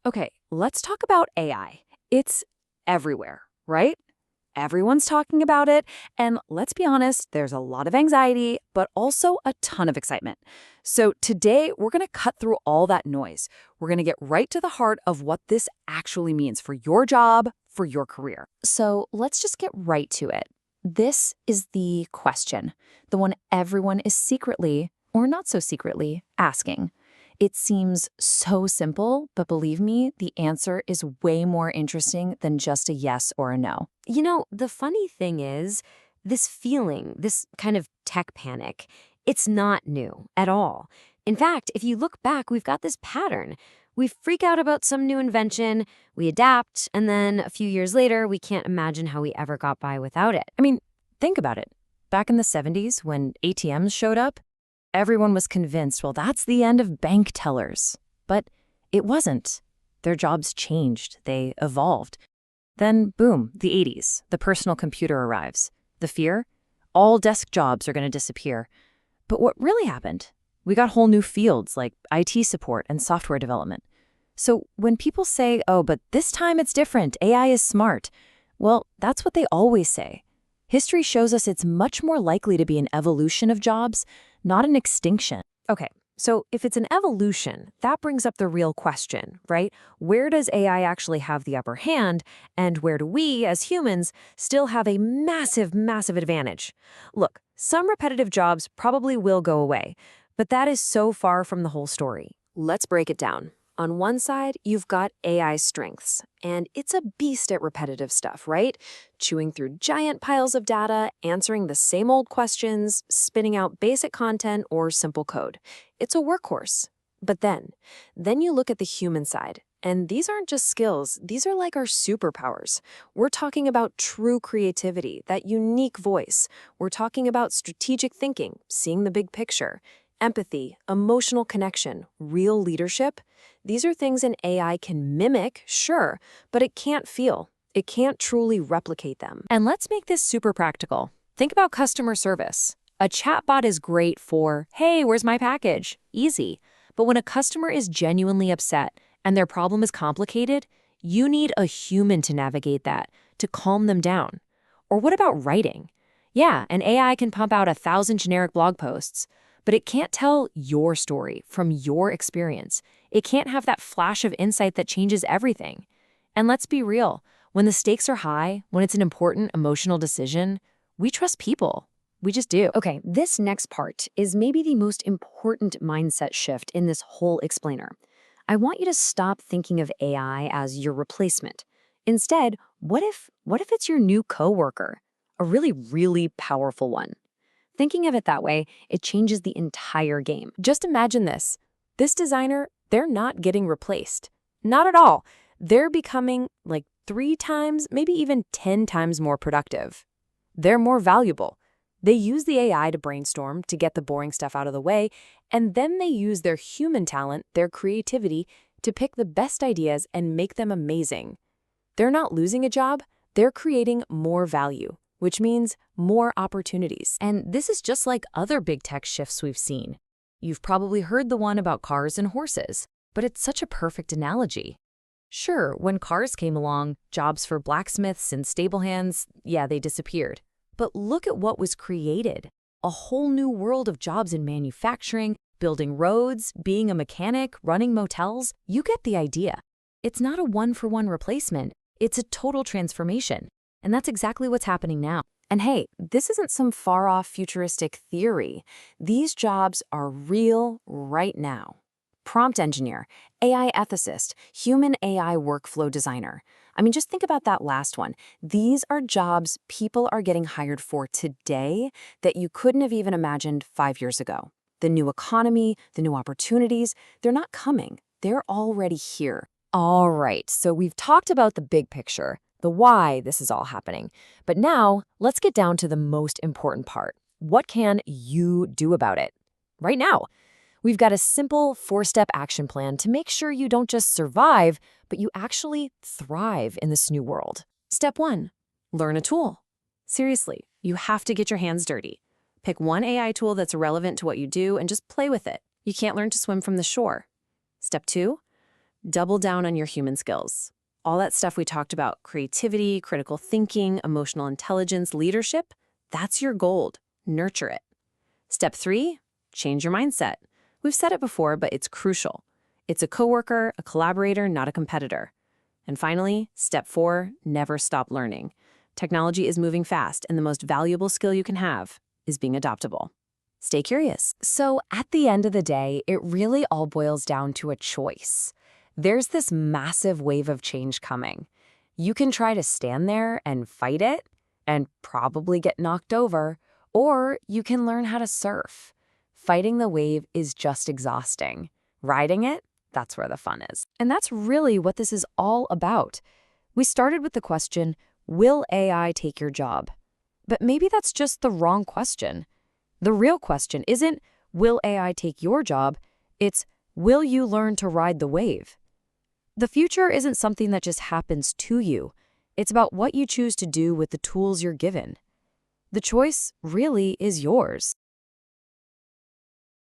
Okay, let's talk about AI. It's everywhere, right? Everyone's talking about it, and let's be honest, there's a lot of anxiety, but also a ton of excitement. So today, we're going to cut through all that noise. We're going to get right to the heart of what this actually means for your job, for your career. So let's just get right to it. This is the question, the one everyone is secretly, or not so secretly, asking. It seems so simple, but believe me, the answer is way more interesting than just a yes or a no. The funny thing is, this feeling, this kind of tech panic, it's not new at all. In fact, if you look back, we've got this pattern. We freak out about some new invention, we adapt, and then a few years later, we can't imagine how we ever got by without it. I mean, think about it. Back in the 70s, when ATMs showed up, everyone was convinced, well, that's the end of bank tellers. But it wasn't. Their jobs changed. They evolved. Then, boom, the 80s, the personal computer arrives. The fear? All desk jobs are going to disappear. But what really happened? We got whole new fields like IT support and software development. So when people say, oh, but this time it's different, AI is smart, well, that's what they always say. History shows us it's much more likely to be an evolution of jobs, not an extinction. Okay, so if it's an evolution, that brings up the real question, right? Where does AI actually have the upper hand, and where do we, as humans, still have a massive, massive advantage? Look, some repetitive jobs probably will go away, but that is so far from the whole story. Let's break it down. On one side, you've got AI strengths, and it's a beast at repetitive stuff, right? Chewing through giant piles of data, answering the same old questions, spitting out basic content or simple code. It's a workhorse. But then you look at the human side, and these aren't just skills, these are like our superpowers. We're talking about true creativity, that unique voice. We're talking about strategic thinking, seeing the big picture. Empathy, emotional connection, real leadership. These are things an AI can mimic, sure, but it can't feel. It can't truly replicate them. And let's make this super practical. Think about customer service. A chatbot is great for, hey, where's my package? Easy. But when a customer is genuinely upset and their problem is complicated, you need a human to navigate that, to calm them down. Or what about writing? Yeah, an AI can pump out 1,000 generic blog posts, but it can't tell your story from your experience. It can't have that flash of insight that changes everything. And let's be real, when the stakes are high, when it's an important emotional decision, we trust people. We just do. Okay, this next part is maybe the most important mindset shift in this whole explainer. I want you to stop thinking of AI as your replacement. Instead, what if it's your new coworker? A really, really powerful one. Thinking of it that way, it changes the entire game. Just imagine this. This designer, they're not getting replaced. Not at all. They're becoming like 3 times, maybe even 10 times more productive. They're more valuable. They use the AI to brainstorm, to get the boring stuff out of the way, and then they use their human talent, their creativity, to pick the best ideas and make them amazing. They're not losing a job, they're creating more value, which means more opportunities. And this is just like other big tech shifts we've seen. You've probably heard the one about cars and horses, but it's such a perfect analogy. Sure, when cars came along, jobs for blacksmiths and stable hands, yeah, they disappeared. But look at what was created. A whole new world of jobs in manufacturing, building roads, being a mechanic, running motels. You get the idea. It's not a one-for-one replacement. It's a total transformation. And that's exactly what's happening now. And hey, this isn't some far-off futuristic theory. These jobs are real right now. Prompt engineer, AI ethicist, human AI workflow designer. I mean, just think about that last one. These are jobs people are getting hired for today that you couldn't have even imagined 5 years ago. The new economy, the new opportunities, they're not coming. They're already here. All right, so we've talked about the big picture, the why this is all happening. But now, let's get down to the most important part. What can you do about it? Right now. We've got a simple 4-step action plan to make sure you don't just survive, but you actually thrive in this new world. Step 1, learn a tool. Seriously, you have to get your hands dirty. Pick one AI tool that's relevant to what you do and just play with it. You can't learn to swim from the shore. Step 2, Double down on your human skills. All that stuff we talked about, creativity, critical thinking, emotional intelligence, leadership, that's your gold. Nurture it. Step 3, change your mindset. We've said it before, but it's crucial. It's a coworker, a collaborator, not a competitor. And finally, step 4, never stop learning. Technology is moving fast, and the most valuable skill you can have is being adaptable. Stay curious. So at the end of the day, it really all boils down to a choice. There's this massive wave of change coming. You can try to stand there and fight it and probably get knocked over, or you can learn how to surf. Fighting the wave is just exhausting. Riding it, that's where the fun is. And that's really what this is all about. We started with the question, will AI take your job? But maybe that's just the wrong question. The real question isn't, will AI take your job? It's, will you learn to ride the wave? The future isn't something that just happens to you. It's about what you choose to do with the tools you're given. The choice really is yours.